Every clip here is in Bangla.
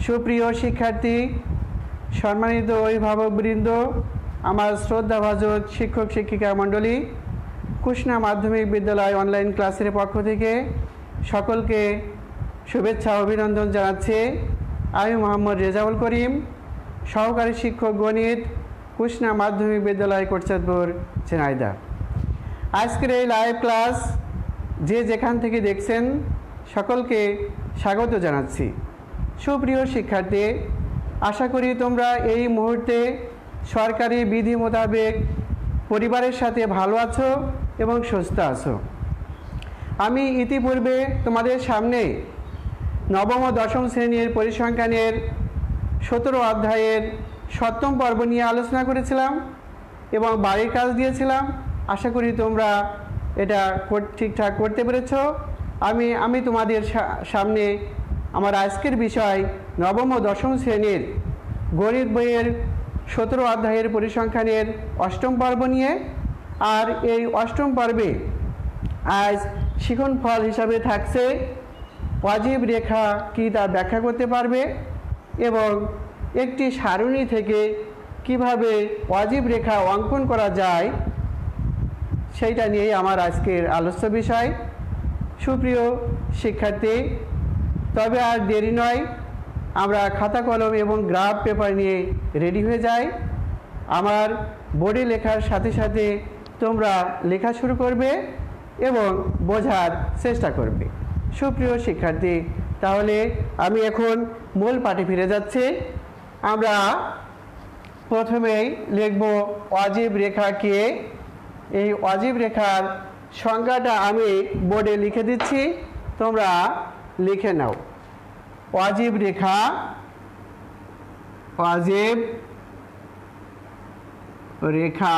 সুপ্রিয় শিক্ষার্থী, সম্মানিত অভিভাবকবৃন্দ, আমার শ্রদ্ধাভাজন শিক্ষক শিক্ষিকা মণ্ডলী, কুষ্ণা মাধ্যমিক বিদ্যালয় অনলাইন ক্লাসের পক্ষ থেকে সকলকে শুভেচ্ছা অভিনন্দন জানাচ্ছি। আমি মোহাম্মদ রেজাউল করিম, সহকারী শিক্ষক গণিত, কুষ্ণা মাধ্যমিক বিদ্যালয় কোটচাঁদপুর, ঝিনাইদহ। আজকের এই লাইভ ক্লাস যে যেখান থেকে দেখছেন সকলকে স্বাগত জানাচ্ছি। সুপ্রিয় শিক্ষার্থী, আশা করি তোমরা এই মুহূর্তে সরকারি বিধি মোতাবেক পরিবারের সাথে ভালো আছো এবং সুস্থ আছো। আমি ইতিপূর্বে তোমাদের সামনে নবম ও দশম শ্রেণীর পরিসংখ্যানের 17 অধ্যায়ের 7ম পর্ব নিয়ে আলোচনা করেছিলাম এবং বাড়ির কাজ দিয়েছিলাম। আশা করি তোমরা এটা ঠিকঠাক করতে পেরেছ। আমি তোমাদের সামনে আমার আজকের বিষয় নবম ও দশম শ্রেণীর গণিত বইয়ের 17 অধ্যায়ের পরিসংখ্যানের 8ম পর্ব নিয়ে। আর এই 8ম পর্বে আজ শিখন ফল হিসাবে থাকছে অজীব রেখা কি তা ব্যাখ্যা করতে পারবে এবং একটি সারণী থেকে কিভাবে অজীব রেখা অঙ্কন করা যায় সেইটা নিয়েই আমার আজকের আলোচ্য বিষয়। সুপ্রিয় শিক্ষার্থী, তবে আর দেরি নয়, আমরা খাতা কলম এবং গ্রাফ পেপার নিয়ে রেডি হয়ে যাই। আমার বোর্ডে লেখার সাথে সাথে তোমরা লেখা শুরু করবে এবং বোঝার চেষ্টা করবে। সুপ্রিয় শিক্ষার্থী, তাহলে আমি এখন মূল পাঠে ফিরে যাচ্ছি। আমরা প্রথমেই লিখব অজীব রেখা কে। এই অজীব রেখার সংজ্ঞাটা আমি বোর্ডে লিখে দিচ্ছি, তোমরা লিখে নাও। অজীব রেখা, অজীব রেখা,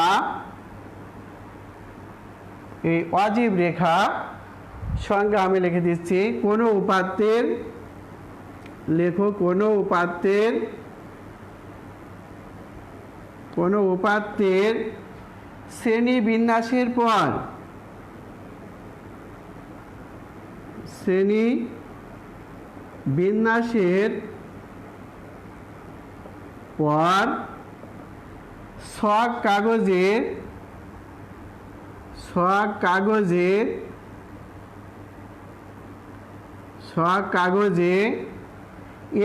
এই অজীব রেখা সংজ্ঞা আমি লিখে দিচ্ছি। কোনো উপাত্তের, লেখো, কোনো উপাত্তের শ্রেণী বিন্যাসের পর ছক কাগজে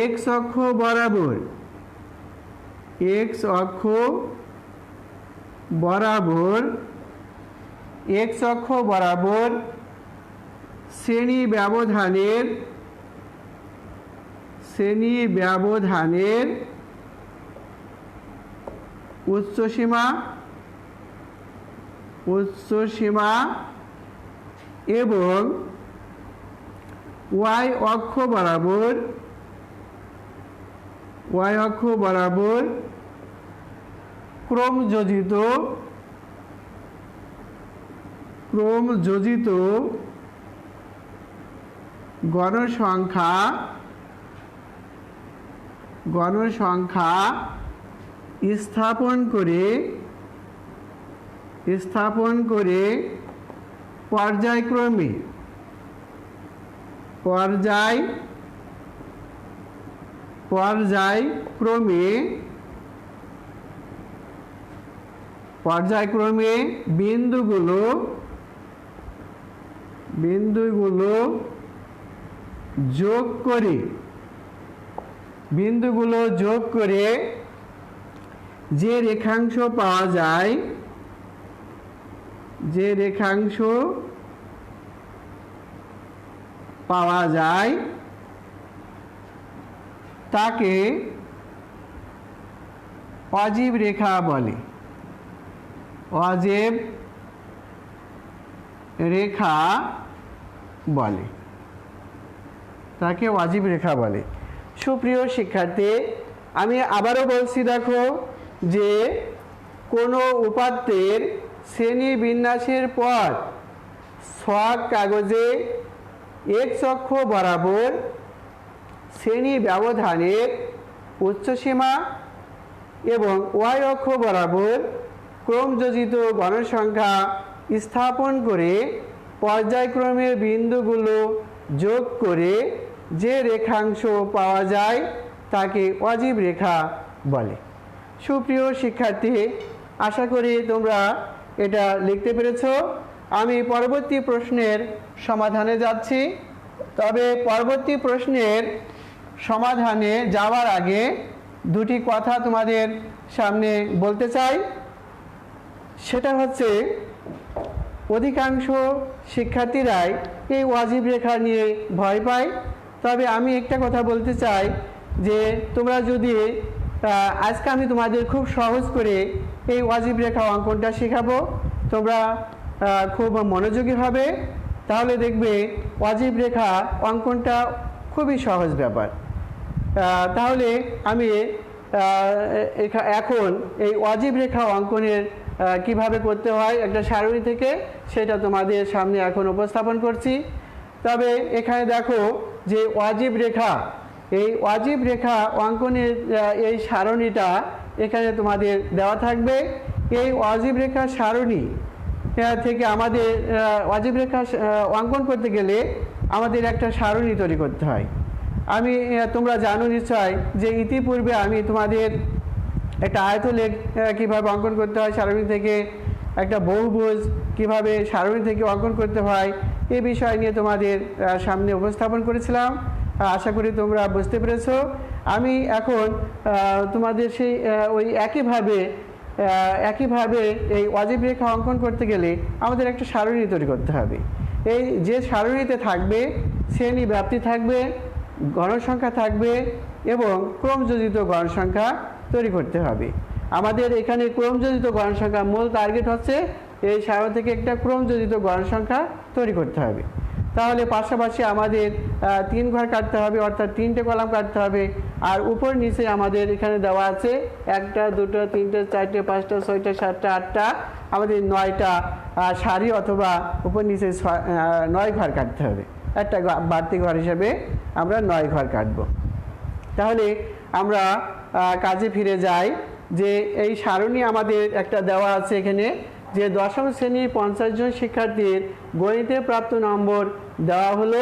এক্স অক্ষ বরাবর শ্রেণী ব্যবধানের উচ্চসীমা এবং ওয়াই অক্ষ বরাবর ক্রমযোজিত গণসংখ্যা স্থাপন করে পর্যায়ক্রমে বিন্দুগুলো যোগ করে যে রেখাংশ পাওয়া যায় তাকে অজীব রেখা বলে। তাকে অজীব রেখা বলে। সুপ্রিয় শিক্ষার্থী, আমি আবারও বলছি, দেখো যে কোনো উপাত্তের শ্রেণী বিন্যাসের পর ছক কাগজে এক্স অক্ষ বরাবর শ্রেণী ব্যবধানের উচ্চসীমা এবং ওয়াই অক্ষ বরাবর ক্রমযোজিত গণসংখ্যা স্থাপন করে পর্যায়ক্রমে বিন্দুগুলো যোগ করে যে রেখাংশ পাওয়া যায় তাকে অজীব রেখা বলে। সুপ্রিয় শিক্ষার্থী, আশা করি তোমরা এটা লিখতে পেরেছো। আমি পরবর্তী প্রশ্নের সমাধানে যাচ্ছি। তবে পরবর্তী প্রশ্নের সমাধানে যাওয়ার আগে দুটি কথা তোমাদের সামনে বলতে চাই। সেটা হচ্ছে, অধিকাংশ শিক্ষার্থীরাই এই ওয়াজিব রেখা নিয়ে ভয় পায়। তবে আমি একটা কথা বলতে চাই যে তোমরা যদি আজকে আমি তোমাদের খুব সহজ করে এই ওয়াজিব রেখা অঙ্কনটা শেখাবো, তোমরা খুব মনোযোগী হবে, তাহলে দেখবে ওয়াজিব রেখা অঙ্কনটা খুবই সহজ ব্যাপার। তাহলে আমি এখন এই ওয়াজিব রেখা অঙ্কনের কিভাবে করতে হয় একটা সারণী থেকে সেটা তোমাদের সামনে এখন উপস্থাপন করছি। তবে এখানে দেখো যে ওয়াজিব রেখা, এই ওয়াজিব রেখা অঙ্কনের এই সারণীটা এখানে তোমাদের দেওয়া থাকবে। এই ওয়াজিব রেখা সারণী থেকে আমাদের ওয়াজিব রেখা অঙ্কন করতে গেলে আমাদের একটা সারণী তৈরি করতে হয়। তোমরা জানো নিশ্চয় যে ইতিপূর্বে আমি তোমাদের একটা আয়তলেখ কীভাবে অঙ্কন করতে হয় সারণী থেকে, একটা বহুভুজ কীভাবে সারণী থেকে অঙ্কন করতে হয় এই বিষয় নিয়ে তোমাদের সামনে উপস্থাপন করেছিলাম। আশা করি তোমরা বুঝতে পেরেছো। আমি এখন তোমাদের সেই ওই একইভাবে এই ওয়াজিব রেখা অঙ্কন করতে গেলে আমাদের একটা সারণী তৈরি করতে হবে। এই যে সারণীতে থাকবে শ্রেণী ব্যাপ্তি থাকবে, গণসংখ্যা থাকবে এবং ক্রমযোজিত গণসংখ্যা তৈরি করতে হবে। আমাদের এখানে ক্রমযোজিত গণসংখ্যা মূল টার্গেট হচ্ছে এই সারণী থেকে একটা ক্রমযোজিত গণসংখ্যা তৈরি করতে হবে। তাহলে পাশাপাশি আমাদের 3 ঘর কাটতে হবে, অর্থাৎ 3টে কলাম কাটতে হবে। আর উপর নিচে আমাদের এখানে দেওয়া আছে 1টা 2টা 3টে 4টে 5টা 6টা 7টা 8টা, আমাদের 9টা সারি অথবা উপর নিচে 9 ঘর কাটতে হবে। একটা বাড়তি ঘর হিসেবে আমরা 9 ঘর কাটব। তাহলে আমরা কাজে ফিরে যাই যে এই সারণী আমাদের একটা দেওয়া আছে এখানে, যে দশম শ্রেণীর 50 জন শিক্ষার্থীর গণিতে প্রাপ্ত নম্বর দেওয়া হলো,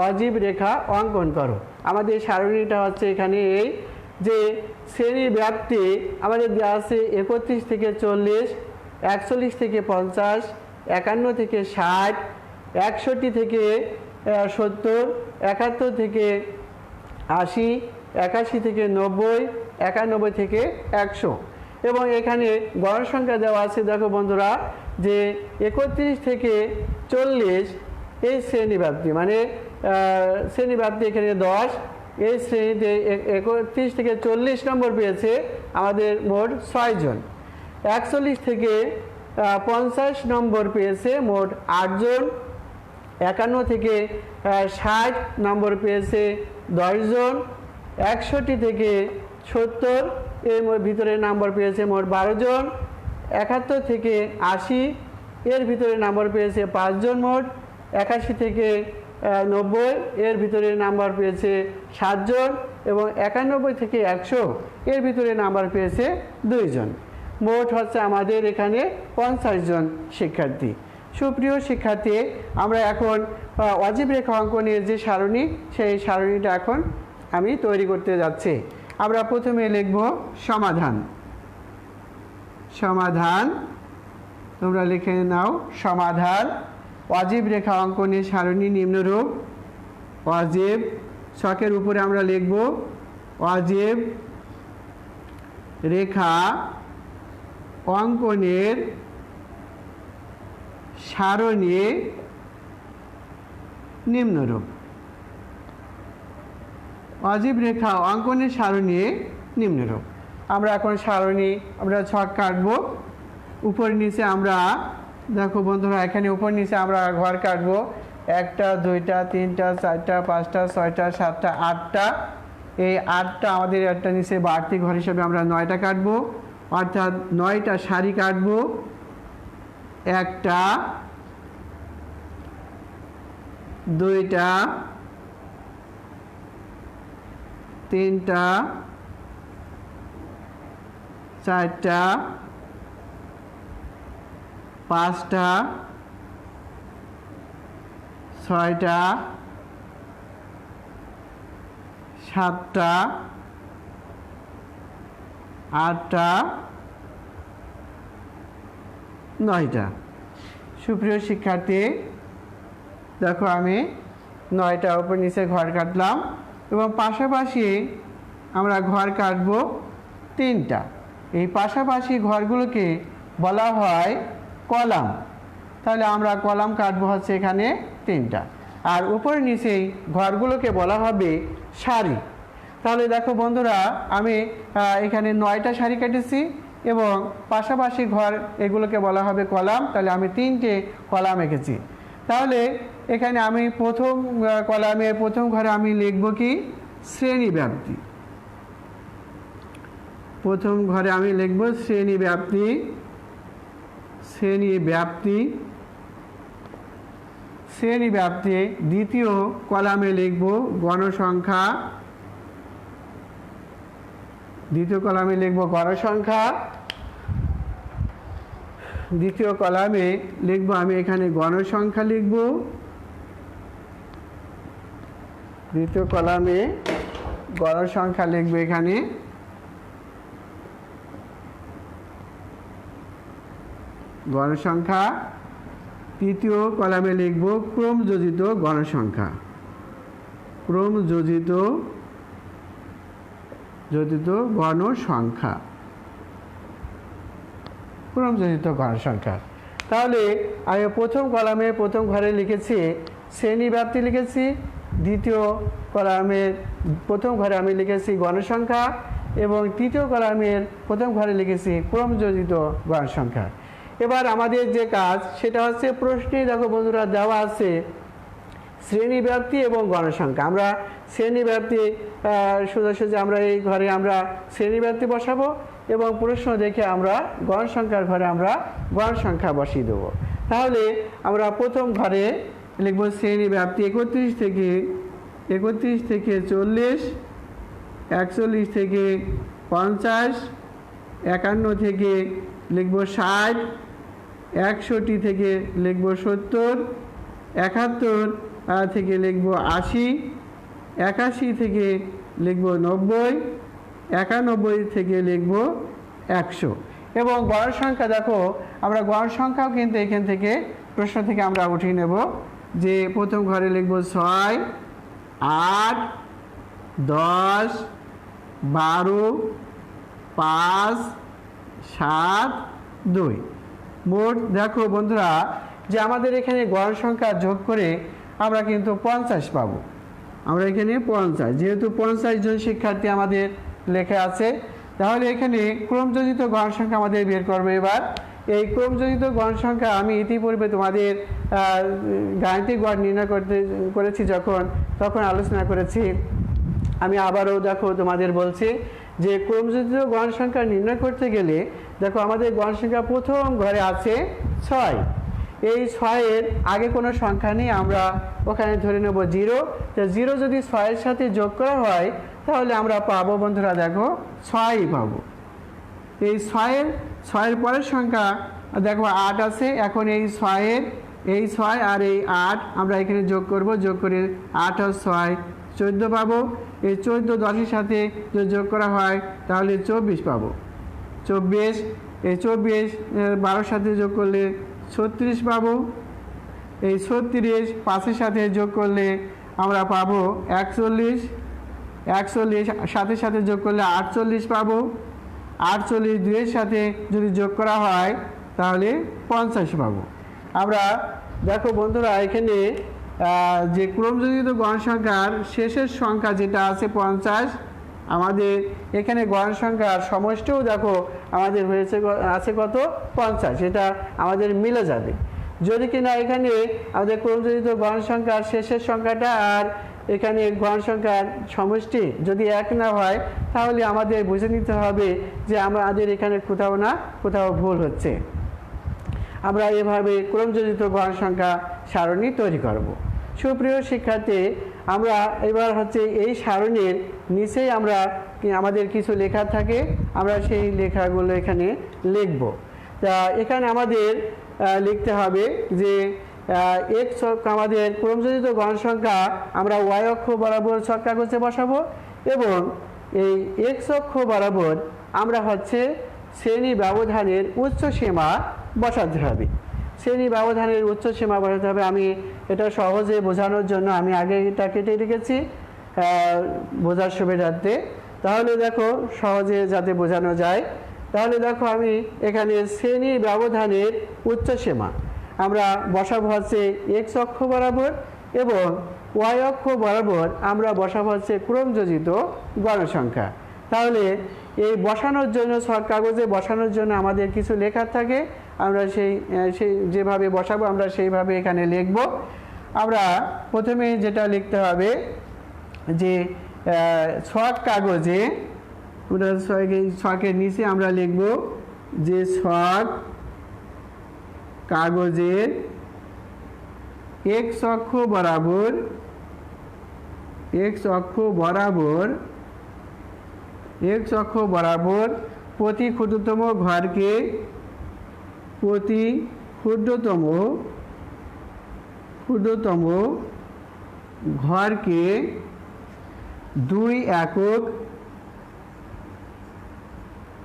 অজীব রেখা অঙ্কন করো। আমাদের সারণীটা হচ্ছে এখানে এই যে শ্রেণীর ব্যাপ্তি আমাদের দেওয়া আছে 31 থেকে 40, 41 থেকে 50, 51 থেকে 60, 61 থেকে 70, 71 থেকে 80, 81 থেকে 90, 91 থেকে 100। এবং এখানে গণসংখ্যা দেওয়া আছে, দেখো বন্ধুরা, যে 31 থেকে 40 এই শ্রেণীব্যাপ্তি, মানে শ্রেণীব্যাপ্তি এখানে 10। এই শ্রেণীতে 31 থেকে 40 নম্বর পেয়েছে আমাদের মোট 6 জন। 41 থেকে 50 নম্বর পেয়েছে মোট 8 জন। 51 থেকে 60 নম্বর পেয়েছে 10 জন। 61 থেকে 70 এর ভিতরে নাম্বার পেয়েছে মোট 12 জন। 71 থেকে 80 এর ভিতরে নাম্বার পেয়েছে 5 জন মোট। 81 থেকে 90 এর ভিতরে নাম্বার পেয়েছে 7 জন এবং 91 থেকে 100 এর ভিতরে নাম্বার পেয়েছে 2 জন। মোট হচ্ছে আমাদের এখানে 50 জন শিক্ষার্থী। সুপ্রিয় শিক্ষার্থী, আমরা এখন ওয়াজিব রেখা অঙ্কনের যে সারণী, সেই সারণীটা এখন আমি তৈরি করতে যাচ্ছি। আমরা প্রথমে লিখব সমাধান। সমাধান তোমরা লিখে নাও। সমাধান ওয়াজিব রেখা অঙ্কনের সারণী নিম্নরূপ। ওয়াজিব ছকের উপরে আমরা লিখব ওয়াজিব রেখা অঙ্কনের সারণী নিম্নরূপ। ওয়াজিব রেখা অঙ্কনের সারণী নিম্নরূপ। আমরা এখন সারণী আমরা ছক কাটব। উপর নিচে আমরা দেখো বন্ধুরা, এখানে উপর নিচে আমরা ঘর কাটব। 1টা 2টা 3টা 4টা 5টা 6টা 7টা 8টা। এই 8টা আমাদের একটা নিচে বাড়তি ঘর হিসেবে আমরা 9টা কাটব, অর্থাৎ 9টা সারি কাটব। 1টা 2টা 3টা 4টা 5টা 6টা 7টা 8টা 9টা। সুপ্রিয় শিক্ষার্থী, দেখো আমি 9টা উপর নিচে ঘর কাটলাম এবং পাশাপাশি আমরা ঘর কাটব 3টা। এই পাশাপাশি ঘরগুলোকে বলা হয় কলাম। তাহলে আমরা কলাম কাটবো হচ্ছে এখানে 3টা, আর উপর নিচেই ঘরগুলোকে বলা হবে সারি। তাহলে দেখো বন্ধুরা, আমি এখানে 9টা সারি কেটেছি এবং পাশাপাশি ঘর এগুলোকে বলা হবে কলাম। তাহলে আমি 3টে কলাম এঁকেছি। তাহলে এখানে আমি প্রথম কলামের প্রথম ঘরে আমি লিখব কি শ্রেণী ব্যাপ্তি। প্রথম ঘরে আমি লিখব শ্রেণী ব্যাপ্তি। শ্রেণী ব্যাপ্তি শ্রেণী ব্যাপ্তি। দ্বিতীয় কলামে লিখব গণসংখ্যা। দ্বিতীয় কলামে লিখব গণসংখ্যা। দ্বিতীয় কলামে লিখব আমি এখানে গণসংখ্যা লিখব। দ্বিতীয় কলামে গণসংখ্যা লিখব এখানে। গণসংখ্যা। তৃতীয় কলামে লিখব ক্রমযোজিত গণসংখ্যা। ক্রমযোজিত গণসংখ্যা। ক্রমযোজিত গণসংখ্যা। তাহলে আমি প্রথম কলামে প্রথম ঘরে লিখেছি শ্রেণী ব্যাপ্তি লিখেছি, দ্বিতীয় কলামের প্রথম ঘরে আমি লিখেছি গণসংখ্যা এবং তৃতীয় কলামের প্রথম ঘরে লিখেছি ক্রমযোজিত গণসংখ্যা। এবার আমাদের যে কাজ সেটা হচ্ছে প্রশ্নে দেখো বন্ধুরা দেওয়া আছে শ্রেণী ব্যাপ্তি এবং গণসংখ্যা। আমরা শ্রেণী ব্যাপ্তি সোজাসুজি আমরা এই ঘরে আমরা শ্রেণী ব্যাপ্তি বসাবো এবং প্রশ্ন দেখে আমরা গণসংখ্যার ঘরে আমরা গণসংখ্যা বসিয়ে দেবো। তাহলে আমরা প্রথম ঘরে লিখব শ্রেণী ব্যাপ্তি 31 থেকে 40, 41 থেকে 50, 51 থেকে লিখব 60, 61 থেকে লিখব 70, 71 থেকে লিখব 80, 81 থেকে লিখব 90, 91 থেকে লিখব 100। এবং গণসংখ্যা দেখো আমরা গণসংখ্যাও কিন্তু এখান থেকে প্রশ্ন থেকে আমরা উঠিয়ে নেব যে প্রথম ঘরে লিখব 6, 8, 10, 12, 5, 7, 2। মোট দেখো বন্ধুরা যে আমাদের এখানে গণসংখ্যা যোগ করে আমরা কিন্তু 50 পাবো। আমরা এখানে 50, যেহেতু 50 জন শিক্ষার্থী আমাদের লেখা আছে, তাহলে এখানে ক্রমযোজিত গণসংখ্যা আমাদের বের করবে। এবার এই ক্রমযোজিত গণসংখ্যা আমি ইতিপূর্বে তোমাদের গাণিতিক গড় নির্ণয় করেছি তখন আলোচনা করেছি। আমি আবারও দেখো তোমাদের বলছি যে ক্রমযোজিত গণসংখ্যা নির্ণয় করতে গেলে দেখো আমাদের গণসংখ্যা প্রথম ঘরে আছে 6। এই 6-এর আগে কোনো সংখ্যা নেই, আমরা ওখানে ধরে নেব 0। তো 0 যদি 6-এর সাথে যোগ করা হয় তাহলে আমরা পাবো বন্ধুরা দেখো 6ই পাবো। এই 6-এর পরের সংখ্যা দেখো 8 আছে। এখন এই 6 আর এই 8 আমরা এখানে যোগ করব, যোগ করে 8 আর 6 14 পাবো। এই 14 10-এর সাথে যদি যোগ করা হয় তাহলে 24 পাবো। 24, এই 24 12-এর সাথে যোগ করলে 36 পাবো। এই 36 5-এর সাথে যোগ করলে আমরা পাবো 41, 41 7-এর সাথে যোগ করলে 48 পাবো। 48 2-এর সাথে যদি যোগ করা হয় তাহলে 50 পাবো। আমরা দেখো বন্ধুরা এখানে যে ক্রমযোজিত গণসংখ্যার শেষের সংখ্যা যেটা আছে 50, আমাদের এখানে গণসংখ্যার সমষ্টিও দেখো আমাদের আছে কত 50, এটা আমাদের মিলে যাবে। যদি কিনা এখানে আমাদের ক্রমযোজিত গণসংখ্যার শেষের সংখ্যাটা আর এখানে গণসংখ্যার সমষ্টি যদি এক না হয় তাহলে আমাদের বুঝে নিতে হবে যে আমাদের এখানে কোথাও না কোথাও ভুল হচ্ছে। আমরা এভাবে ক্রমযোজিত গণসংখ্যা সারণী তৈরি করব। সুপ্রিয় শিক্ষার্থী, আমরা এবার হচ্ছে এই সারণীর নিচেই আমাদের কিছু লেখা থাকে, আমরা সেই লেখাগুলো এখানে লিখব। তা এখানে আমাদের লিখতে হবে যে আমাদের ক্রমযোজিত গণসংখ্যা আমরা y অক্ষ বরাবর ছক কাগজে বসাবো এবং এই এক্স অক্ষ বরাবর আমরা হচ্ছে শ্রেণী ব্যবধানের উচ্চ সীমা বসাতে হবে। শ্রেণী ব্যবধানের উচ্চ সীমা বসাতে হবে। আমি এটা সহজে বোঝানোর জন্য আমি আগে এটা কেটে রেখেছি বোঝার সুবিধার্থে। তাহলে দেখো সহজে যাতে বোঝানো যায়, তাহলে দেখো আমি এখানে শ্রেণী ব্যবধানের উচ্চ সীমা আমরা বসাবো হচ্ছে এক্স অক্ষ বরাবর এবং ওয়াই অক্ষ বরাবর আমরা বসাবো হচ্ছে ক্রমযোজিত গণসংখ্যা। তাহলে এই বসানোর জন্য ছক কাগজে বসানোর জন্য আমাদের কিছু লেখার থাকে, আমরা সেই যেভাবে বসাবো আমরা সেইভাবে এখানে লিখব। আমরা প্রথমে যেটা লিখতে হবে যে ছক কাগজে ছকের নিচে আমরা লিখব যে ছক কাগজের এক্স অক্ষ বরাবর প্রতি ক্ষুদ্রতম ঘরকে 2 একক,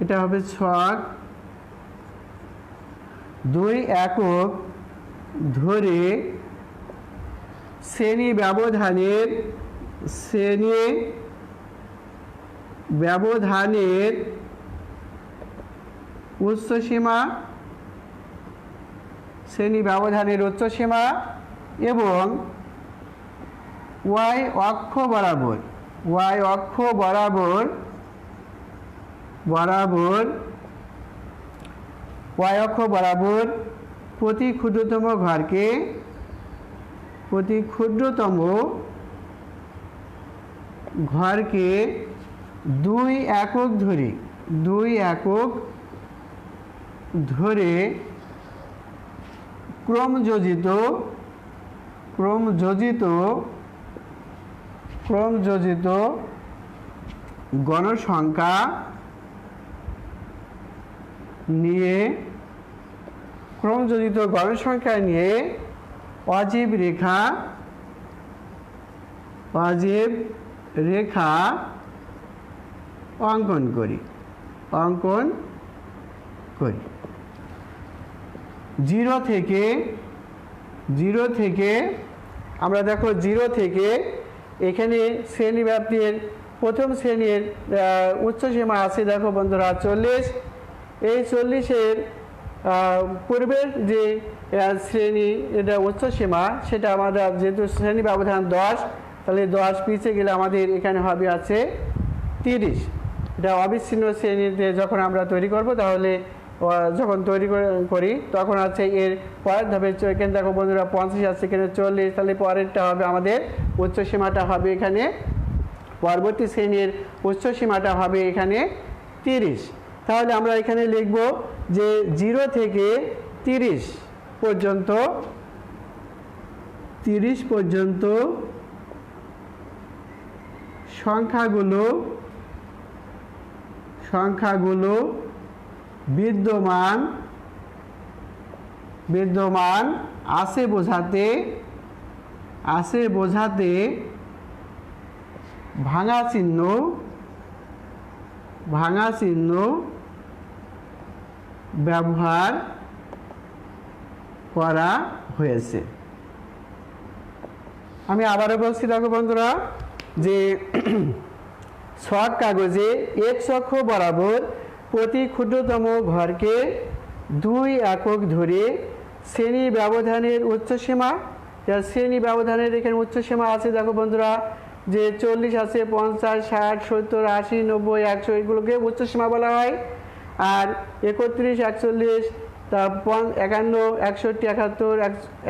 এটা হবে ছক, 2 একক ধরে শ্রেণী ব্যবধানের উচ্চ সীমা এবং ওয়াই অক্ষ বরাবর প্রতি ক্ষুদ্রতম ঘরকে 2 একক ধরে ক্রমযোজিত গণসংখ্যা নিয়ে অজীব রেখা অঙ্কন করি। 0 থেকে আমরা দেখো 0 থেকে এখানে শ্রেণী ব্যাপ্তির প্রথম শ্রেণীর উচ্চ সীমা আছে দেখো বন্ধুরা 40। এই 40-এর পূর্বের যে শ্রেণী এটা উচ্চ সীমা সেটা আমাদের যেহেতু শ্রেণী ব্যবধান 10, তাহলে 10 পিছিয়ে গেলে আমাদের এখানে হবে আছে 30। এটা অবিচ্ছিন্ন শ্রেণীতে যখন আমরা তৈরি করব তাহলে যখন তৈরি করি তখন আছে এর পরের ধাপে এখানে দেখো বন্ধুরা 50 আছে, এখানে 40, তাহলে পরেরটা হবে আমাদের উচ্চ সীমাটা হবে এখানে, পরবর্তী শ্রেণীর উচ্চ সীমাটা হবে এখানে 30। তাহলে আমরা এখানে লিখব যে 0 থেকে 30 পর্যন্ত সংখ্যাগুলো বিদ্যমান আছে বোঝাতে ভাঙা চিহ্ন ব্যবহার করা হয়েছে। আমি আবারও বলছি দেখো বন্ধুরা যে ছক কাগজে এক্স অক্ষ বরাবর প্রতি ক্ষুদ্রতম ঘরকে 2 একক ধরে শ্রেণী ব্যবধানের উচ্চ সীমা, শ্রেণী ব্যবধানের এখানে উচ্চ সীমা আছে দেখো বন্ধুরা যে 40 আছে, 50, 60, 70, 80, 90, 100 এগুলোকে উচ্চ সীমা বলা হয়। আর 31, 41, 51, 61, 71,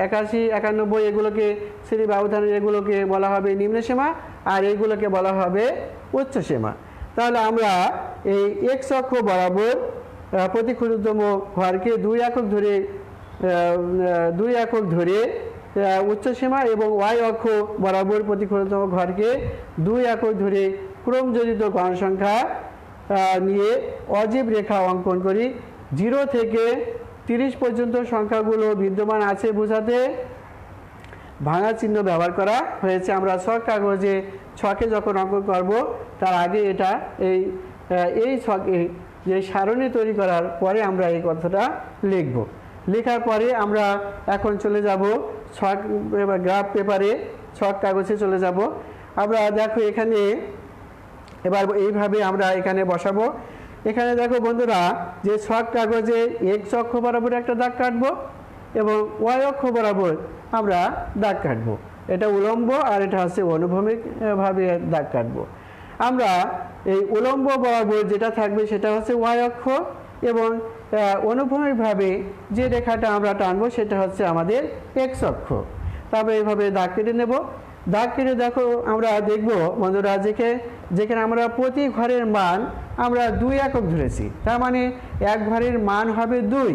81, 91 এগুলোকে শ্রেণী ব্যবধানের এগুলোকে বলা হবে নিম্ন সীমা, আর এইগুলোকে বলা হবে উচ্চ সীমা। তাহলে আমরা এই এক্স অক্ষ বরাবর প্রতি ক্ষুদ্রতম ঘরকে 2 একক ধরে উচ্চ সীমা এবং ওয়াই অক্ষ বরাবর প্রতি ক্ষুদ্রতম ঘরকে 2 একক ধরে ক্রমযোজিত গণসংখ্যা নিয়ে অজীব রেখা অঙ্কন করি। 0 থেকে 30 পর্যন্ত সংখ্যাগুলো বিদ্যমান আছে বোঝাতে ভাঙা চিহ্ন ব্যবহার করা হয়েছে। আমরা ছক কাগজে ছকে যখন অঙ্কন করব তার আগে এটা এই ছকে যে সারণী তৈরি করার পরে আমরা এই কথাটা লিখব। লেখার পরে আমরা এখন চলে যাব ছক গ্রাফ পেপারে, ছক কাগজে চলে যাব। আমরা দেখো এখানে এবার এইভাবে আমরা এখানে বসাবো। এখানে দেখো বন্ধুরা যে ছক কাগজে এক্স অক্ষ বরাবর একটা দাগ কাটবো এবং ওয়াই অক্ষ বরাবর আমরা দাগ কাটবো। এটা উলম্ব আর এটা হচ্ছে অনুভূমিকভাবে দাগ কাটবো। আমরা এই উলম্ব বরাবর যেটা থাকবে সেটা হচ্ছে ওয়াই অক্ষ এবং অনুভূমিকভাবে যে রেখাটা আমরা টানবো সেটা হচ্ছে আমাদের এক্স অক্ষ। তারপরে এইভাবে দাগ কেটে নেব। দাগ কেটে দেখো আমরা দেখব বন্ধুরা যেখানে আমরা প্রতি ঘরের মান আমরা 2 একক ধরেছি, তার মানে এক ঘরের মান হবে 2।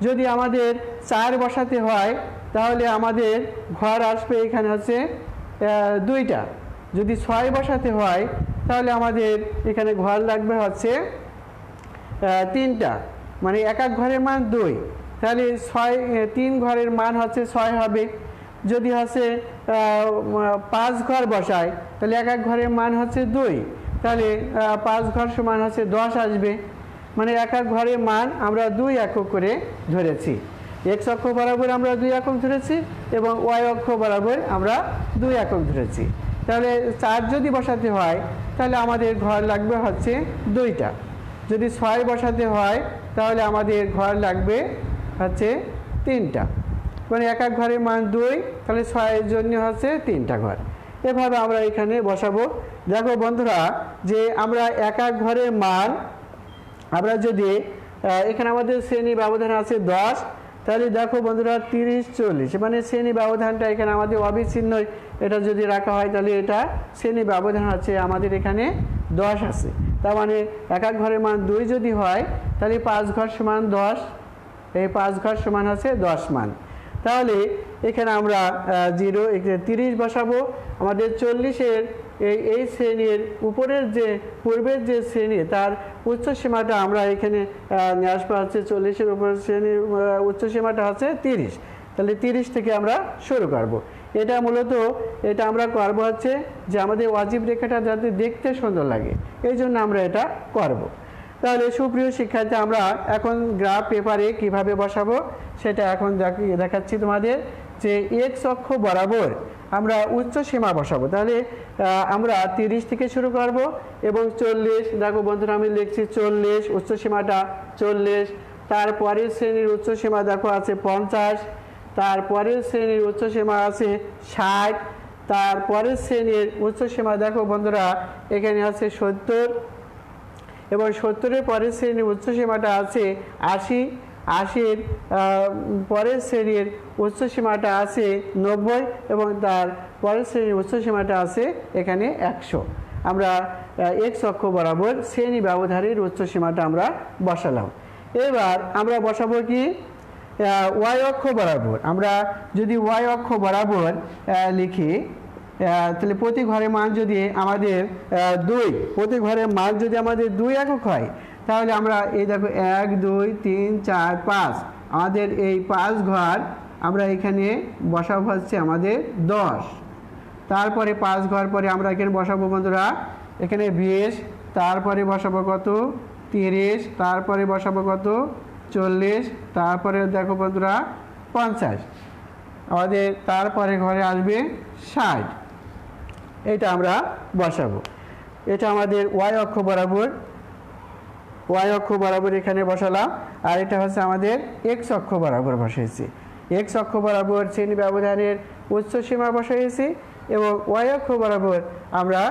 যদি আমাদের 4 বসাতে হয় তাহলে আমাদের ঘর আসবে এখানে হচ্ছে 2টা। যদি 6 বসাতে হয় তাহলে আমাদের এখানে ঘর লাগবে হচ্ছে 3টা, মানে এক এক ঘরের মান 2, তাহলে 3 ঘরের মান হচ্ছে 6 হবে। যদি হচ্ছে 5 ঘর বসায় তাহলে এক এক ঘরের মান হচ্ছে 2, তাহলে 5 ঘর সমান হচ্ছে 10 আসবে। মানে এক এক ঘরের মান আমরা 2 একক করে ধরেছি। এক্স অক্ষ বরাবর আমরা 2 একক ধরেছি এবং ওয়াই অক্ষ বরাবর আমরা 2 একক ধরেছি। তাহলে 4 যদি বসাতে হয় তাহলে আমাদের ঘর লাগবে হচ্ছে 2টা। যদি 6 বসাতে হয় তাহলে আমাদের ঘর লাগবে হচ্ছে 3টা, মানে এক এক ঘরের মান 2, তাহলে 6-এর জন্য হচ্ছে 3টা ঘর। এভাবে আমরা এখানে বসাবো। দেখো বন্ধুরা যে আমরা এক এক ঘরের মান আমরা যদি এখানে আমাদের শ্রেণী ব্যবধান আছে 10, তাহলে দেখো বন্ধুরা 30-40, মানে শ্রেণী ব্যবধানটা এখানে আমাদের অবিচ্ছিন্ন। এটা যদি রাখা হয় তাহলে এটা শ্রেণী ব্যবধান আছে আমাদের এখানে 10 আছে। তার মানে এক এক ঘরের মান 2 যদি হয় তাহলে 5 ঘর সমান 10, এই 5 ঘর সমান আছে 10 মান। তাহলে এখানে আমরা 0 30 বসাবো। আমাদের 40-এর এই শ্রেণীর উপরের যে পূর্বের যে শ্রেণী তার উচ্চ সীমাটা আমরা এখানে নিয়ে আসবো হচ্ছে 40-এর উপরের শ্রেণীর উচ্চ সীমাটা হচ্ছে 30, তাহলে 30 থেকে আমরা শুরু করব। এটা মূলত এটা আমরা করব হচ্ছে যে আমাদের ওয়াজিব রেখাটা যাতে দেখতে সুন্দর লাগে, এই জন্য আমরা এটা করব। তাহলে সুপ্রিয় শিক্ষার্থী, আমরা এখন গ্রাফ পেপারে কিভাবে বসাবো সেটা এখন দেখাচ্ছি তোমাদের। যে এক্স অক্ষ বরাবর আমরা উচ্চ সীমা বসাবো। তাহলে আমরা 30 থেকে শুরু করব এবং 40, দেখো বন্ধুরা আমি লিখছি 40, উচ্চ সীমাটা 40। তারপরের শ্রেণীর উচ্চ সীমা দেখো আছে 50, তারপরের শ্রেণীর উচ্চ সীমা আছে 60, তারপরের শ্রেণীর উচ্চ সীমা দেখো বন্ধুরা এখানে আছে 70 এবং 70-এর পরের শ্রেণীর উচ্চ সীমাটা আছে 80, 80-এর পরের শ্রেণীর উচ্চ সীমাটা আছে 90 এবং তার পরের শ্রেণীর উচ্চ সীমাটা আছে এখানে 100। আমরা এক্স অক্ষ বরাবর শ্রেণী ব্যবধানের উচ্চ সীমাটা আমরা বসালাম। এবার আমরা বসাবো কি ওয়াই অক্ষ বরাবর। আমরা যদি ওয়াই অক্ষ বরাবর লিখি তাহলে প্রতি ঘরের মান যদি আমাদের 2, প্রতি ঘরের মান যদি আমাদের 2 একক হয় তাহলে আমরা এই দেখো 1 2 3 4 5, আমাদের এই 5 ঘর আমরা এখানে বসাবো হচ্ছে আমাদের 10। তারপরে 5 ঘর পরে আমরা এখানে বসাবো বন্ধুরা এখানে 20, তারপরে বসাবো কত 30, তারপরে বসাবো কত 40, তারপরে দেখো বন্ধুরা 50, আমাদের তারপরে ঘরে আসবে 60। এটা আমরা বসাবো। এটা আমাদের ওয়াই অক্ষ বরাবর, ওয়াই অক্ষ বরাবর এখানে বসালাম। আর এটা হচ্ছে আমাদের এক্স অক্ষ বরাবর বসাইছি। এক্স অক্ষ বরাবর শ্রেণী ব্যবধানের উচ্চ সীমা বসাইছি এবং ওয়াই অক্ষ বরাবর আমরা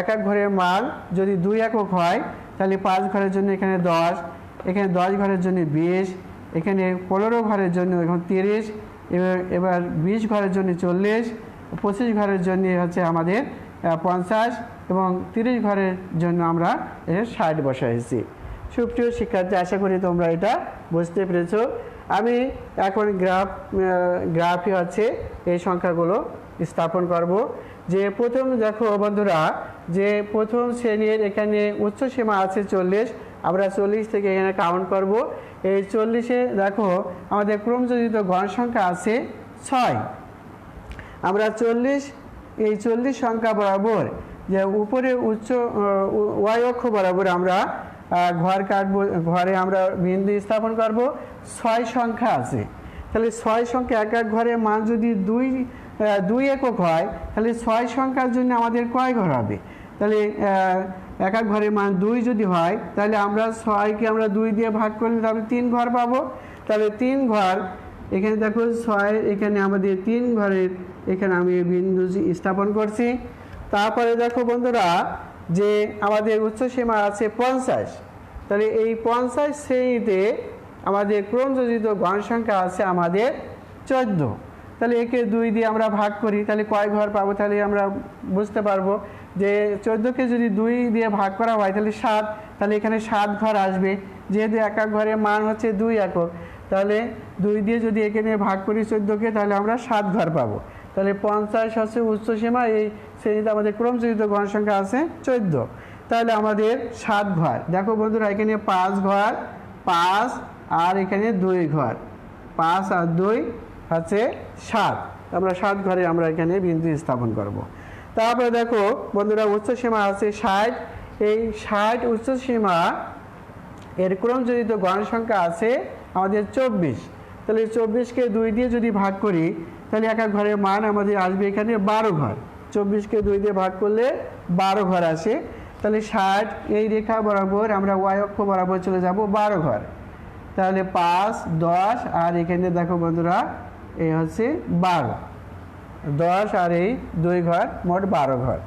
এক এক ঘরের মান যদি 2 একক হয় তাহলে 5 ঘরের জন্য এখানে 10, এখানে 10 ঘরের জন্য 20, এখানে 15 ঘরের জন্য এখন 30, এবার 20 ঘরের জন্য 40, 25 ঘরের জন্য হচ্ছে আমাদের 50 এবং 30 ঘরের জন্য আমরা 60 বসাইছি। সুপ্রিয় শিক্ষার্থী, আশা করি তোমরা এটা বুঝতে পেরেছো। আমি এখন গ্রাফে হচ্ছে এই সংখ্যাগুলো স্থাপন করব। যে প্রথম দেখো বন্ধুরা যে প্রথম শ্রেণীর এখানে উচ্চ সীমা আছে 40, আমরা 40 থেকে এখানে কাউন্ট করব। এই 40-এ দেখো আমাদের ক্রমযোজিত গণ সংখ্যা আছে 6। আমরা 40 এই 40 সংখ্যা বরাবর যে উপরে উচ্চ ওয়াই অক্ষ বরাবর আমরা ঘর কাটবো, ঘরে আমরা বিন্দু স্থাপন করব। 6 সংখ্যা আছে, তাহলে 6 সংখ্যা এক এক ঘরের মান যদি 2 একক হয়, তাহলে 6 সংখ্যার জন্য আমাদের কয় ঘর হবে? তাহলে এক এক ঘরের মান 2 যদি হয়, তাহলে আমরা 6কে আমরা 2 দিয়ে ভাগ করলে তাহলে 3 ঘর পাবো। তাহলে 3 ঘর, এখানে দেখো 6 এখানে আমাদের 3 ঘরের এখানে আমি বিন্দু স্থাপন করছি। তারপরে দেখো বন্ধুরা যে আমাদের উচ্চসীমা আছে 50, তাহলে এই 50 শ্রেণীতে আমাদের ক্রমযোজিত গণ সংখ্যা আছে আমাদের 14। তাহলে একে 2 দিয়ে আমরা ভাগ করি, তাহলে কয় ঘর পাবো? তাহলে আমরা বুঝতে পারবো যে 14কে যদি 2 দিয়ে ভাগ করা হয় তাহলে 7, তাহলে এখানে 7 ঘর আসবে। যেহেতু এক এক ঘরের মান হচ্ছে 2 একক, তাহলে 2 দিয়ে যদি এখানে ভাগ করি 14কে, তাহলে আমরা 7 ঘর পাবো। তাহলে 50 হচ্ছে উচ্চসীমা, এই শ্রেণীতে আমাদের ক্রমযোজিত গণ সংখ্যা আছে 14। তাহলে আমাদের 7 ঘর। দেখো বন্ধুরা এখানে 5 ঘর, 5 আর এখানে 2 ঘর, 5 আর 2 হচ্ছে 7। আমরা 7 ঘরে আমরা এখানে বিন্দু স্থাপন করব। তারপরে দেখো বন্ধুরা উচ্চসীমা আছে 60, এই 60 উচ্চসীমা এর ক্রমযোজিত গণ সংখ্যা আছে আমাদের 24। তাহলে 24কে 2 দিয়ে যদি ভাগ করি, তাহলে এক এক ঘরের মান আমাদের আসবে এখানে 12 ঘর। 24কে 2 দিয়ে ভাগ করলে 12 ঘর আসে। তাহলে 60 এই রেখা বরাবর আমরা ওয়াই অক্ষ বরাবর চলে যাব 12 ঘর। তাহলে 5, 10 আর এখানে দেখো বন্ধুরা এই হচ্ছে 12, 10 আর এই 2 ঘর, মোট 12 ঘর।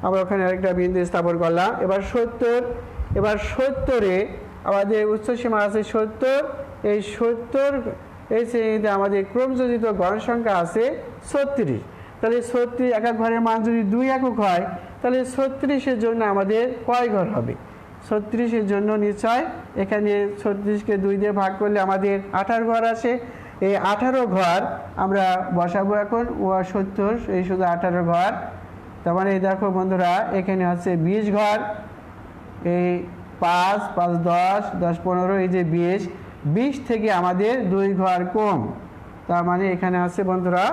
আমরা ওখানে আরেকটা বিন্দু স্থাপন করলাম। এবার 70, এবার 70-এ আমাদের উচ্চসীমা আছে 70। এই 70 এই শ্রেণীতে আমাদের ক্রমযোজিত গণ সংখ্যা আছে 36। তাহলে 36 এক এক ঘরের মান যদি 2 একক হয়, তাহলে 36-এর জন্য আমাদের কয় ঘর হবে? 36-এর জন্য নিশ্চয় এখানে 36কে 2 দিয়ে ভাগ করলে আমাদের 18 ঘর আসে। এই 18 ঘর আমরা বসাবো এখন, ও 70 এই শুধু 18 ঘর। তার মানে এই দেখো বন্ধুরা এখানে আছে 20 ঘর। এই 5, 5, 10, 10, 15, এই যে 20 থেকে আমাদের 2 ঘর কম, তার মানে এখানে আছে বন্ধুরা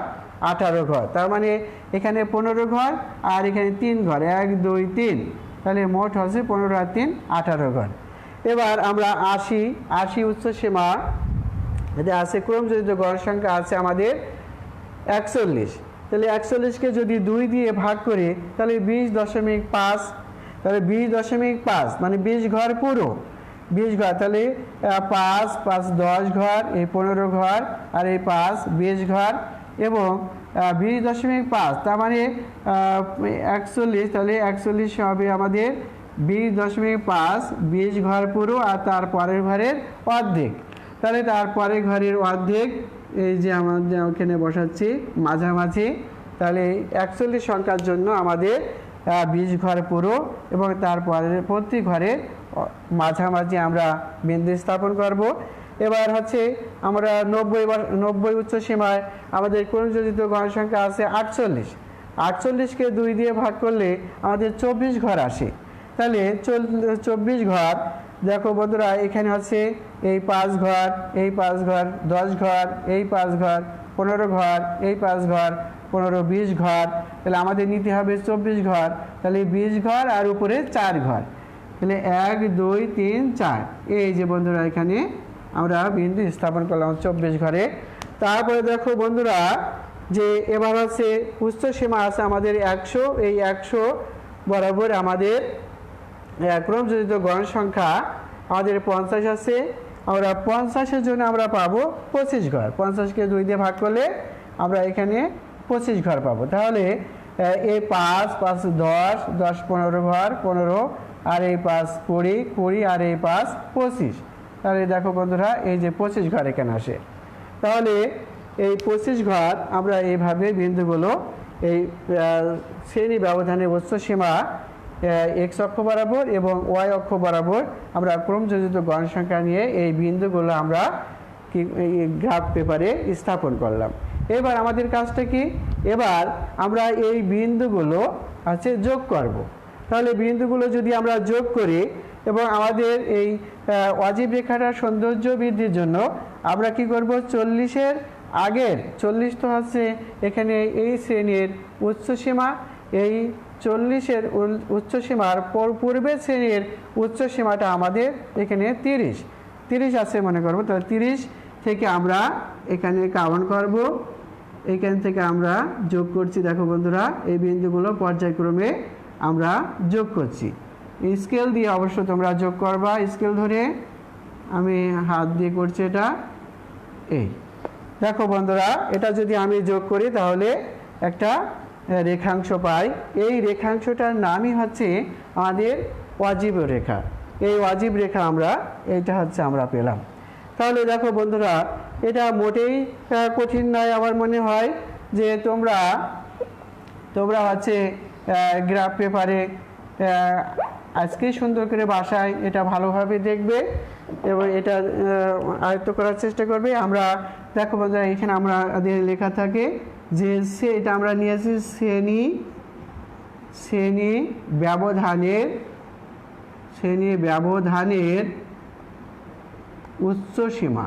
18 ঘর। তার মানে এখানে 15 ঘর আর এখানে 3 ঘর, 1, 2, 3, তাহলে মোট হচ্ছে 15 আর 3, 18 ঘর। এবার আমরা 80 উচ্চসীমা এতে আছে ক্রমযোজিত গণ সংখ্যা আছে আমাদের 41। তাহলে 41কে যদি 2 দিয়ে ভাগ করি তাহলে 20.5, তাহলে 20.5 মানে 20 ঘর পুরো, 20 ঘর। তাহলে 5, 5, 10 ঘর, এই 15 ঘর আর এই 5, 20 ঘর এবং 20.5, তার মানে 41। তাহলে 41 হবে আমাদের 20.5, 20 ঘর পুরো আর তার পরের ঘরের অর্ধেক। তাহলে তারপরে ঘরের অর্ধেক এই যে আমাদের ওখানে বসাচ্ছি মাঝামাঝি। তাহলে 41 সংখ্যার জন্য আমাদের 20 ঘর পুরো এবং তারপরে প্রতি ঘরে মাঝামাঝি আমরা বিন্দু স্থাপন করব। এবার হচ্ছে আমরা 90 উচ্চসীমায় আমাদের ক্রমযোজিত গণ সংখ্যা আছে 48। 48কে 2 দিয়ে ভাগ করলে আমাদের 24 ঘর আসে। তাহলে 24 ঘর, দেখো বন্ধুরা এখানে হচ্ছে এই 5 ঘর, এই 5 ঘর, 10 ঘর, এই 5 ঘর, 15 ঘর, এই 5 ঘর, 15, 20 ঘর। তাহলে আমাদের নিতে হবে 24 ঘর। তাহলে 20 ঘর আর উপরে 4 ঘর, তাহলে 1, 2, 3, 4। এই যে বন্ধুরা এখানে আমরা বিন্দু স্থাপন করলাম 24 ঘরে। তারপরে দেখো বন্ধুরা যে এবার হচ্ছে উচ্চসীমা আছে আমাদের 100। এই 100 বরাবর আমাদের ক্রমযোজিত গণ সংখ্যা আমাদের 50 আছে। আমরা 50-এর জন্য আমরা পাবো 25 ঘর। 50কে 2 দিয়ে ভাগ করলে আমরা এখানে 25 ঘর পাবো। তাহলে এই 5, 5, 10, 10, 15 ঘর, 15 আর এই 5, 20, 20 আর এই 5, 25। তাহলে দেখো বন্ধুরা এই যে 25 ঘর এখানে আসে। তাহলে এই 25 ঘর আমরা এইভাবে বিন্দুগুলো এই শ্রেণী ব্যবধানের উচ্চসীমা এক্স অক্ষ বরাবর এবং ওয়াই অক্ষ বরাবর আমরা ক্রমযোজিত গণ সংখ্যা নিয়ে এই বিন্দুগুলো আমরা গ্রাফ পেপারে স্থাপন করলাম। এবার আমাদের কাজটা কি? এবার আমরা এই বিন্দুগুলো আছে যোগ করব। তাহলে বিন্দুগুলো যদি আমরা যোগ করি এবং আমাদের এই অজীব রেখাটার সৌন্দর্য বৃদ্ধির জন্য আমরা কি করব, 40-এর আগের 40 তো হচ্ছে এখানে এই শ্রেণীর উচ্চসীমা, এই 40-এর উচ্চসীমার পূর্বের শ্রেণীর উচ্চসীমাটা আমাদের এখানে 30 আছে মনে করব। তাহলে 30 থেকে আমরা এখানে কাউন্ট করব, এখান থেকে আমরা যোগ করছি। দেখো বন্ধুরা, এই বিন্দুগুলো পর্যায়ক্রমে আমরা যোগ করছি। স্কেল দিয়ে অবশ্য তোমরা যোগ করবা, স্কেল ধরে, আমি হাত দিয়ে করছি এটা। এই দেখো বন্ধুরা, এটা যদি আমি যোগ করি তাহলে একটা রেখাংশ পাই। এই রেখাংশটার নামই হচ্ছে আমাদের অজীব রেখা। এই অজীব রেখা এইটা হচ্ছে আমরা পেলাম। তাহলে দেখো বন্ধুরা, এটা মোটেই কঠিন নয়। আমার মনে হয় যে তোমরা হচ্ছে গ্রাফ পেপারে আজকেই সুন্দর করে বাসায় এটা ভালোভাবে দেখবে এবং এটা আয়ত্ত করার চেষ্টা করবে। আমরা দেখো বন্ধুরা, এখানে আমাদের লেখা থাকে যে এটা আমরা নিয়েছি শ্রেণী ব্যবধানের উচ্চ সীমা।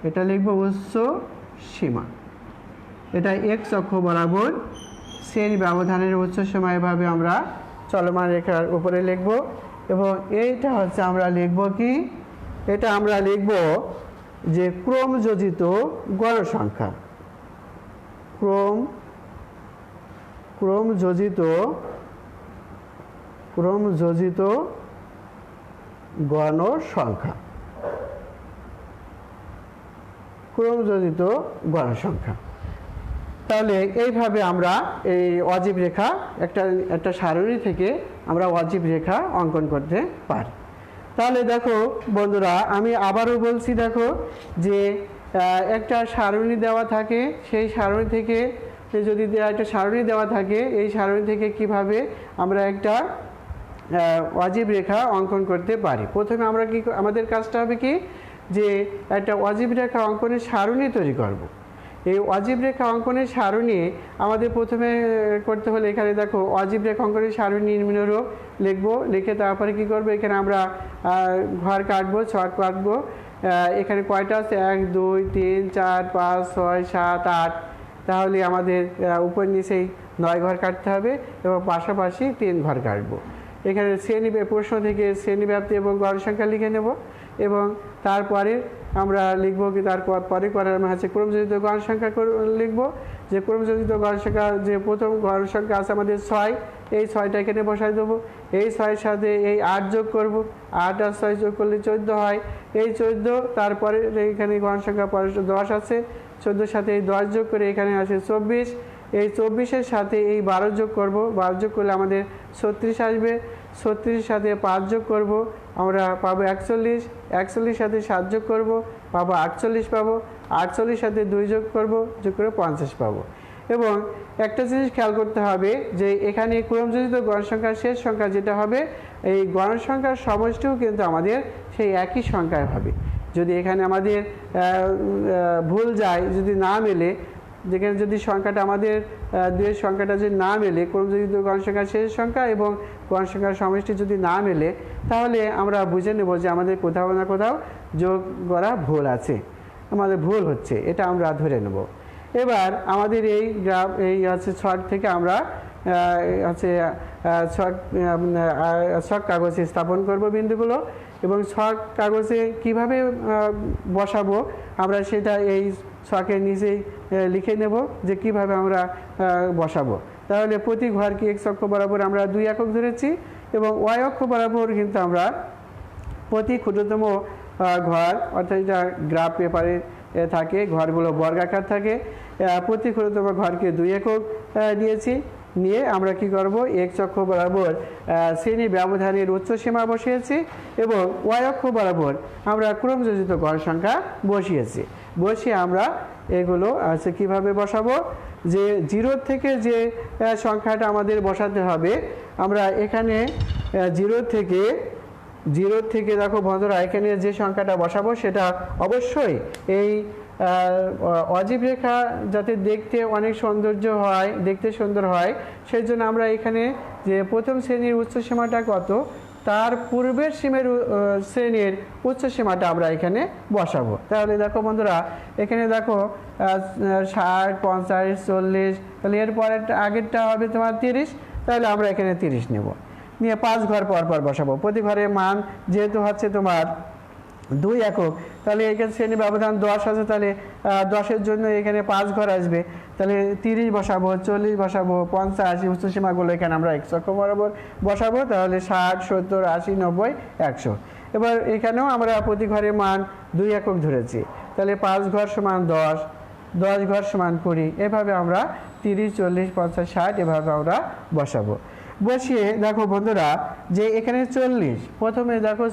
এটা লিখব উচ্চ সীমা। এটা x অক্ষ বরাবর শ্রেণী ব্যবধানের উচ্চ সীমা, এভাবে আমরা চলমান রেখার উপরে লিখব। এবং এইটা হচ্ছে আমরা লিখব কি, এটা আমরা লিখব যে ক্রমযোজিত গণসংখ্যা। ক্রমযোজিত গণসংখ্যা। ক্রমযোজিত গণসংখ্যা। তাহলে এইভাবে আমরা এই অজীব রেখা একটা সারণী থেকে আমরা অজীব রেখা অঙ্কন করতে পারি। তাহলে দেখো বন্ধুরা, আমি আবারও বলছি, দেখো যে একটা সারণী দেওয়া থাকে, সেই সারণী থেকে যদি একটা সারণী দেওয়া থাকে, এই সারণী থেকে কিভাবে আমরা একটা অজীব রেখা অঙ্কন করতে পারি। প্রথমে আমরা আমাদের কাজটা হবে কি, যে একটা অজীব রেখা অঙ্কনের সারণী তৈরি করব। এই অজীব রেখা অঙ্কনের সারণী আমাদের প্রথমে করতে হলে, এখানে দেখো অজীব রেখা অঙ্কনের সারণী নিম্নরূপ লিখবো। লিখে তারপরে কি করবো, এখানে আমরা ঘর কাটবো, ছক কাটবো। এখানে কয়টা আছে, 1 2 3 4 5 6 7 8। তাহলে আমাদের উপর নিচেই 9 ঘর কাটতে হবে এবং পাশাপাশি 3 ঘর কাটবো। এখানে প্রশ্ন থেকে শ্রেণীব্যাপ্তি এবং গণসংখ্যা লিখে নেব এবং তারপরে আমরা লিখবো কি, তারপরে করার হচ্ছে ক্রমযোজিত গণসংখ্যা লিখবো। যে ক্রমযোজিত গণসংখ্যা, যে প্রথম গণসংখ্যা আছে আমাদের 6, এই 6টা এখানে বসাই দেবো। এই 6-এর সাথে এই 8 যোগ করব, 8 আর 6 যোগ করলে 14 হয়। এই 14, তারপরে এখানে গণসংখ্যা 10 আছে, 14-এর সাথে এই 10 যোগ করে এখানে আছে 24। এই 24-এর সাথে এই 12 যোগ করব, 12 যোগ করলে আমাদের 36 আসবে। 36-এর সাথে 5 যোগ করব, আমরা পাবো 41। 41-এর সাথে 7 যোগ করব, পাবো 48 পাবো। 48-এর সাথে 2 যোগ করব, যোগ করে 50 পাবো। এবং একটা জিনিস খেয়াল করতে হবে যে এখানে ক্রমযোজিত গণসংখ্যার শেষ সংখ্যা যেটা হবে, এই গণসংখ্যার সমষ্টিও কিন্তু আমাদের সেই একই সংখ্যায় হবে। যদি এখানে আমাদের ভুল যায়, যদি না মেলে, যেখানে যদি সংখ্যাটা আমাদের দুইয়ের সংখ্যাটা যদি না মেলে, ক্রমযোজিত গণসংখ্যার শেষ সংখ্যা এবং গণসংখ্যার সমষ্টি যদি না মেলে, তাহলে আমরা বুঝে নেব যে আমাদের কোথাও না কোথাও যোগ করা ভুল আছে, আমাদের ভুল হচ্ছে, এটা আমরা ধরে নেব। এবার আমাদের এই গ্রাফ, এই হচ্ছে ছক থেকে আমরা হচ্ছে ছক কাগজে স্থাপন করব বিন্দুগুলো এবং ছক কাগজে কিভাবে বসাবো আমরা সেটা এই ছকের নিচেই লিখে নেব যে কিভাবে আমরা বসাবো। তাহলে প্রতি ঘরকে x অক্ষ বরাবর আমরা 2 একক ধরেছি এবং y অক্ষ বরাবর কিন্তু আমরা প্রতি ক্ষুদ্রতম ঘর, অর্থাৎ এটা গ্রাফ পেপারে থাকে, ঘরগুলো বর্গাকার থাকে, প্রতি ক্ষুদ্রতম ঘরকে 2 একক নিয়েছি। নিয়ে আমরা কি করব, x অক্ষ বরাবর শ্রেণী ব্যবধানের উচ্চ সীমা বসিয়েছি এবং y অক্ষ বরাবর আমরা ক্রমযোজিত গণসংখ্যা বসিয়েছি। বসিয়ে আমরা এগুলো আছে কিভাবে বসাবো, যে 0 থেকে যে সংখ্যাটা আমাদের বসাতে হবে, আমরা এখানে 0 থেকে দেখো বন্ধুরা, এখানে যে সংখ্যাটা বসাবো সেটা অবশ্যই এই অজীব রেখা যাতে দেখতে অনেক সৌন্দর্য হয়, দেখতে সুন্দর হয়, সেই জন্য আমরা এখানে যে প্রথম শ্রেণীর উচ্চ সীমাটা কত, তার পূর্বের শ্রেণীর উচ্চ সীমাটা আমরা এখানে বসাবো। তাহলে দেখো বন্ধুরা, এখানে দেখো 60, 50, 40, তাহলে এরপরে আগেরটা হবে তোমার 30, তাহলে আমরা এখানে 30 নেব, নিয়ে 5 ঘর পর পর বসাবো। প্রতি ঘরের মান যেহেতু হচ্ছে তোমার 2 একক, তাহলে এখানে শ্রেণী ব্যবধান 10 আছে, তাহলে 10-এর জন্য এখানে 5 ঘর আসবে, তাহলে 30 বসাবো, 40 বসাবো, 50, উচ্চসীমাগুলো এখানে আমরা x অক্ষ বরাবর বসাবো। তাহলে 60, 70, 80, 90, 100। এবার এখানেও আমরা প্রতি ঘরের মান 2 একক ধরেছি, তাহলে 5 ঘর সমান 10, 10 ঘর সমান 20, এভাবে আমরা 30, 40, 50, 60 এভাবে আমরা বসাবো। বসিয়ে দেখো বন্ধুরা যে এখানে 40, প্রথমে দেখো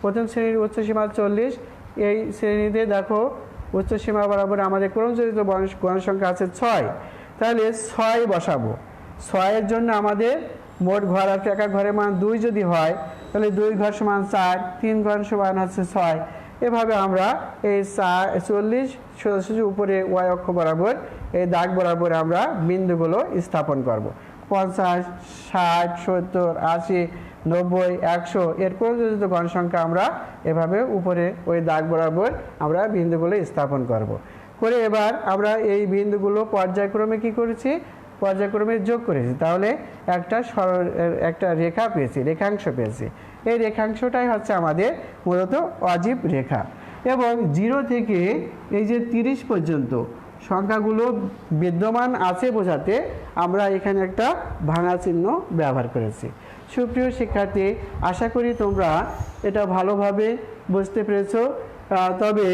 প্রথম শ্রেণীর উচ্চসীমা 40, এই শ্রেণীতে দেখো উচ্চসীমা বরাবর আমাদের ক্রমযোজিত গণসংখ্যা আছে 6, তাহলে 6 বসাবো। 6-এর জন্য আমাদের মোট ঘর আছে, একা ঘরের মান 2 যদি হয়, তাহলে 2 ঘর সমান 4, 3 ঘর সমান হচ্ছে 6, এভাবে আমরা এই 40 সোজাসুজি উপরে y অক্ষ বরাবর এই দাগ বরাবর আমরা বিন্দুগুলো স্থাপন করব। 50, 60, 70, 80, 90, 100 এর ক্রমযোজিত গণসংখ্যা আমরা এভাবে উপরে ওই দাগ বরাবর আমরা বিন্দুগুলো স্থাপন করব। করে এবার আমরা এই বিন্দুগুলো পর্যায়ক্রমে কি করেছি, পর্যায়ক্রমে যোগ করেছি, তাহলে একটা রেখা পেয়েছি, রেখাংশ পেয়েছি। এই রেখাংশটাই হচ্ছে আমাদের মূলত অজীব রেখা। এবং 0 থেকে এই যে 30 পর্যন্ত সংখ্যাগুলো বিদ্যমান আছে বোঝাতে আমরা এখানে একটা ভাঙা চিহ্ন ব্যবহার করেছি। সুপ্রিয় শিক্ষার্থী, আশা করি তোমরা এটা ভালোভাবে বুঝতে পেরেছ। তবে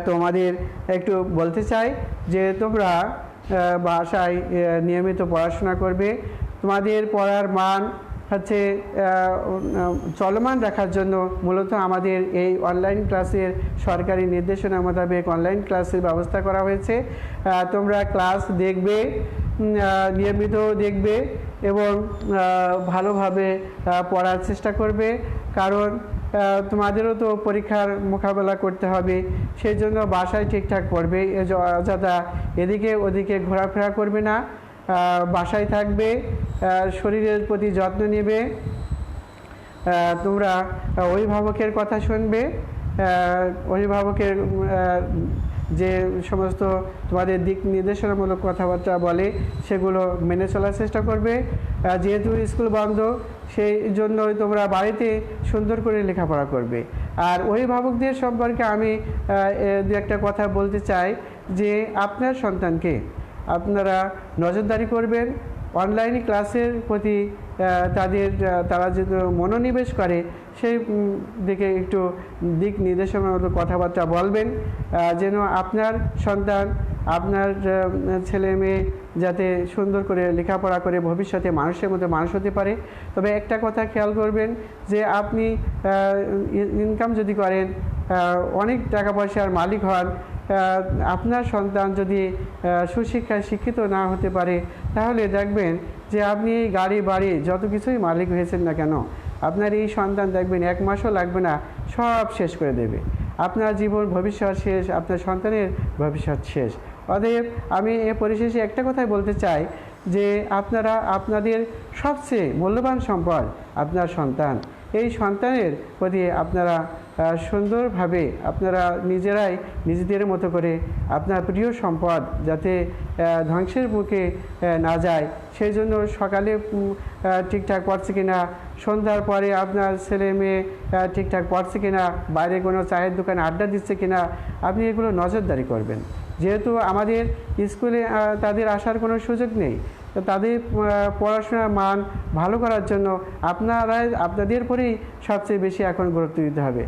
তোমাদের একটু বলতে চাই যে তোমরা বাসায় নিয়মিত পড়াশোনা করবে। তোমাদের পড়ার মান হচ্ছে চলমান রাখার জন্য মূলত আমাদের এই অনলাইন ক্লাসের সরকারি নির্দেশনা মোতাবেক অনলাইন ক্লাসের ব্যবস্থা করা হয়েছে। তোমরা ক্লাস দেখবে, নিয়মিত দেখবে এবং ভালোভাবে পড়ার চেষ্টা করবে, কারণ তোমাদেরও তো পরীক্ষার মোকাবেলা করতে হবে। সেই জন্য বাসায় ঠিকঠাক পড়বে, অযথা এদিকে ওদিকে ঘোরাফেরা করবে না, বাসায় থাকবে, শরীরের প্রতি যত্ন নেবে। তোমরা অভিভাবকের কথা শুনবে, অভিভাবকের যে সমস্ত তোমাদের দিক নির্দেশনামূলক কথাবার্তা বলে সেগুলো মেনে চলার চেষ্টা করবে। যেহেতু স্কুল বন্ধ, সেই জন্যই তোমরা বাড়িতে সুন্দর করে লেখাপড়া করবে। আর অভিভাবকদের সম্পর্কে আমি দু একটা কথা বলতে চাই যে আপনার সন্তানকে আপনারা নজরদারি করবেন, অনলাইন ক্লাসের প্রতি তারা যে মনোনিবেশ করে সেই দিকে একটু দিক নির্দেশনামূলক কথাবার্তা বলবেন, যেন আপনার সন্তান, আপনার ছেলে মেয়ে যাতে সুন্দর করে লেখাপড়া করে ভবিষ্যতে মানুষের মতো মানুষ হতে পারে। তবে একটা কথা খেয়াল করবেন যে আপনি ইনকাম যদি করেন, অনেক টাকা পয়সার মালিক হন, আপনার সন্তান যদি সুশিক্ষায় শিক্ষিত না হতে পারে, তাহলে দেখবেন যে আপনি গাড়ি বাড়ি যত কিছুই মালিক হয়েছেন না কেন, আপনার এই সন্তান দেখবেন 1 মাসও লাগবে না, সব শেষ করে দেবে। আপনার জীবন ভবিষ্যৎ শেষ, আপনার সন্তানের ভবিষ্যৎ শেষ। অতএব আমি এ পরিশেষে একটা কথাই বলতে চাই যে আপনারা আপনাদের সবচেয়ে মূল্যবান সম্পদ আপনার সন্তান। এই সন্তানের প্রতি আপনারা সুন্দরভাবে আপনারা নিজেরাই নিজেদের মতো করে আপনার প্রিয় সম্পদ যাতে ধ্বংসের মুখে না যায়, সেই জন্য সকালে ঠিকঠাক পড়ছে কিনা, সন্ধ্যার পরে আপনার ছেলে মেয়ে ঠিকঠাক পড়ছে কিনা, বাইরে কোনো চায়ের দোকানে আড্ডা দিচ্ছে কিনা, আপনি এগুলো নজরদারি করবেন। যেহেতু আমাদের স্কুলে তাদের আসার কোনো সুযোগ নেই, তো তাদের পড়াশোনার মান ভালো করার জন্য আপনাদের পরেই সবচেয়ে বেশি এখন গুরুত্ব দিতে হবে।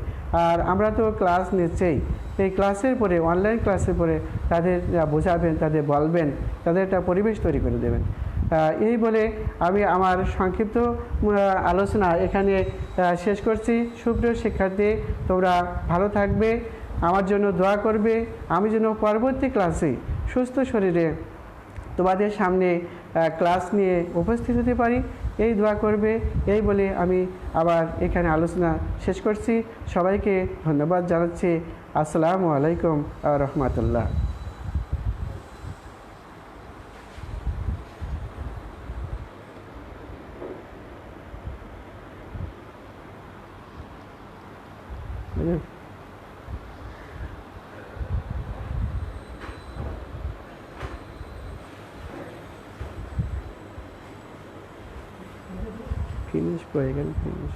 আর আমরা তো ক্লাস নিচ্ছেই, এই ক্লাসের পরে, অনলাইন ক্লাসের পরে তাদের বোঝাবেন, তাদের বলবেন, তাদের একটা পরিবেশ তৈরি করে দেবেন। এই বলে আমি আমার সংক্ষিপ্ত আলোচনা এখানে শেষ করছি। সুপ্রিয় শিক্ষার্থী, তোমরা ভালো থাকবে, আমার জন্য দোয়া করবে, আমি যেন পরবর্তী ক্লাসে সুস্থ শরীরে তোমাদের সামনে ক্লাস নিয়ে উপস্থিত হতে পারি, এই দোয়া করবে। এই বলে আমি আবার এখানে আলোচনা শেষ করছি। সবাইকে ধন্যবাদ জানাচ্ছি। আসসালামু আলাইকুম ওয়া রাহমাতুল্লাহ। ফিনিশ করে গেল ফিনিশ